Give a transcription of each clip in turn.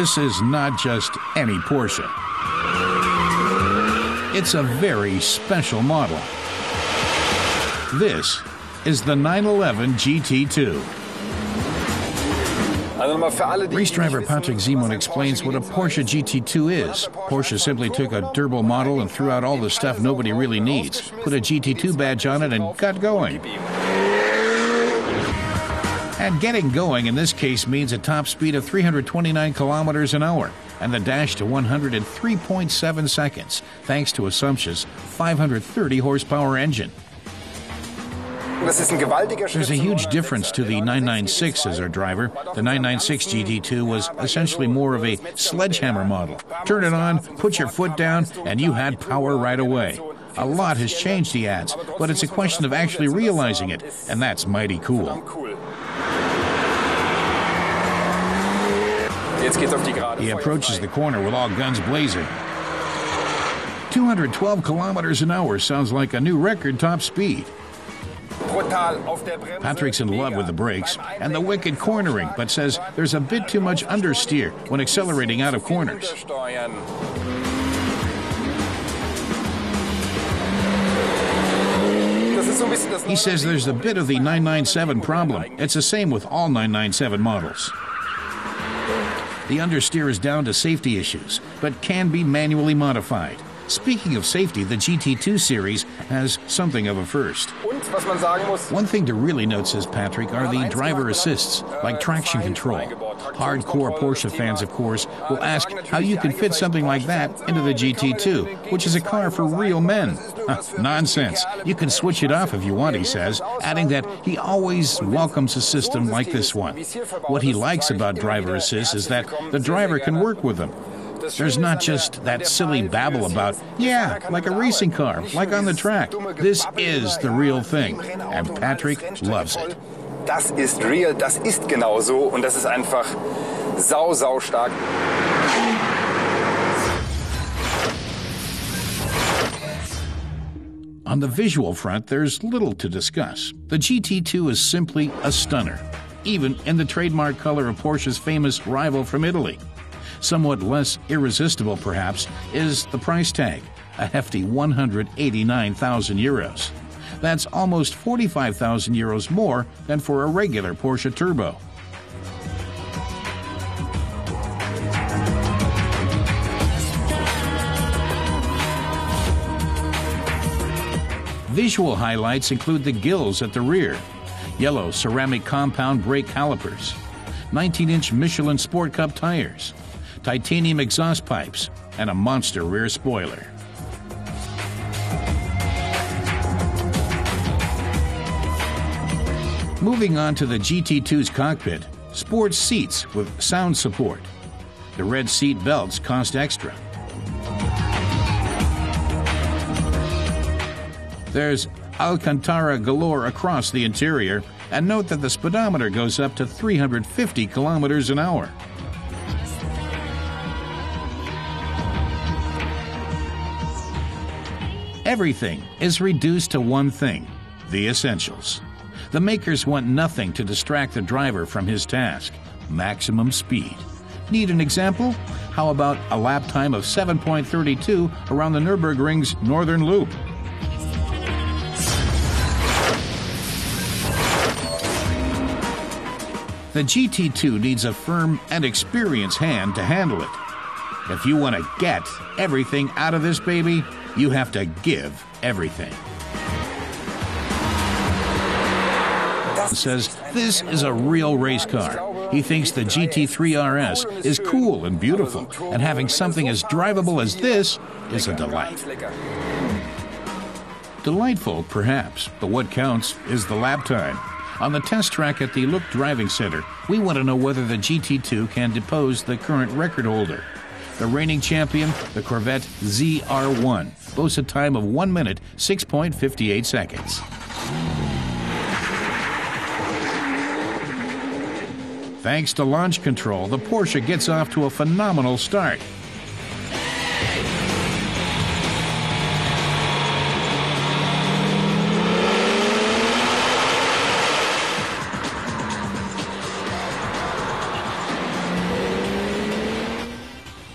This is not just any Porsche. It's a very special model. This is the 911 GT2. Race driver Patrick Simon explains what a Porsche GT2 is. Porsche simply took a turbo model and threw out all the stuff nobody really needs, put a GT2 badge on it, and got going. And getting going in this case means a top speed of 329 kilometers an hour and the dash to 100 in 3.7 seconds, thanks to a sumptuous 530 horsepower engine. There's a huge difference to the 996 as our driver. The 996 GT2 was essentially more of a sledgehammer model. Turn it on, put your foot down, and you had power right away. A lot has changed, he adds, but it's a question of actually realizing it, and that's mighty cool. He approaches the corner with all guns blazing. 212 kilometers an hour sounds like a new record top speed. Patrick's in love with the brakes and the wicked cornering, but says there's a bit too much understeer when accelerating out of corners. He says there's a bit of the 997 problem. It's the same with all 997 models. The understeer is down to safety issues, but can be manually modified. Speaking of safety, the GT2 series has something of a first. One thing to really note, says Patrick, are the driver assists, like traction control. Hardcore Porsche fans, of course, will ask how you can fit something like that into the GT2, which is a car for real men. Nonsense. You can switch it off if you want, he says, adding that he always welcomes a system like this one. What he likes about driver assist is that the driver can work with them. There's not just that silly babble about, yeah, like a racing car, like on the track. This is the real thing, and Patrick loves it. Das ist real, das ist genau so, und das ist einfach sau stark. On the visual front, there's little to discuss. The GT2 is simply a stunner, even in the trademark color of Porsche's famous rival from Italy. Somewhat less irresistible, perhaps, is the price tag, a hefty 189,000 euros. That's almost 45,000 euros more than for a regular Porsche Turbo. Visual highlights include the gills at the rear, yellow ceramic compound brake calipers, 19-inch Michelin Sport Cup tires, titanium exhaust pipes, and a monster rear spoiler. Moving on to the GT2's cockpit, sports seats with sound support. The red seat belts cost extra. There's Alcantara galore across the interior, and note that the speedometer goes up to 350 kilometers an hour. Everything is reduced to one thing, the essentials. The makers want nothing to distract the driver from his task, maximum speed. Need an example? How about a lap time of 7.32 around the Nürburgring's northern loop? The GT2 needs a firm and experienced hand to handle it. If you want to get everything out of this baby, you have to give everything. Says this is a real race car. He thinks the GT3 RS is cool and beautiful, and having something as drivable as this is a delight. Delightful, perhaps, but what counts is the lap time. On the test track at the Look Driving Center, we want to know whether the GT2 can depose the current record holder. The reigning champion, the Corvette ZR1, boasts a time of 1 minute, 6.58 seconds. Thanks to launch control, the Porsche gets off to a phenomenal start.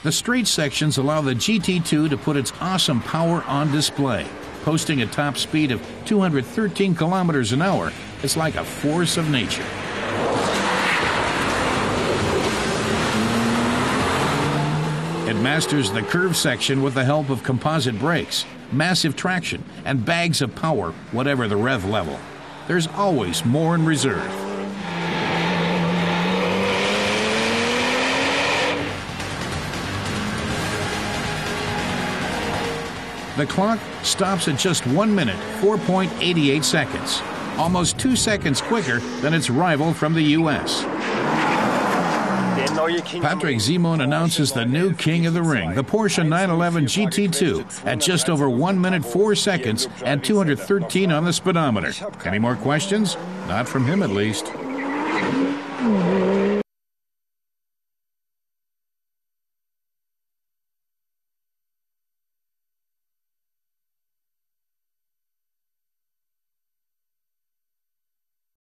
The straight sections allow the GT2 to put its awesome power on display. Posting a top speed of 213 kilometers an hour, it's like a force of nature. It masters the curve section with the help of composite brakes, massive traction, and bags of power, whatever the rev level. There's always more in reserve. The clock stops at just 1 minute, 4.88 seconds, almost 2 seconds quicker than its rival from the U.S. Patrick Simon announces the new king of the ring, the Porsche 911 GT2, at just over 1 minute, 4 seconds and 213 on the speedometer. Any more questions? Not from him, at least.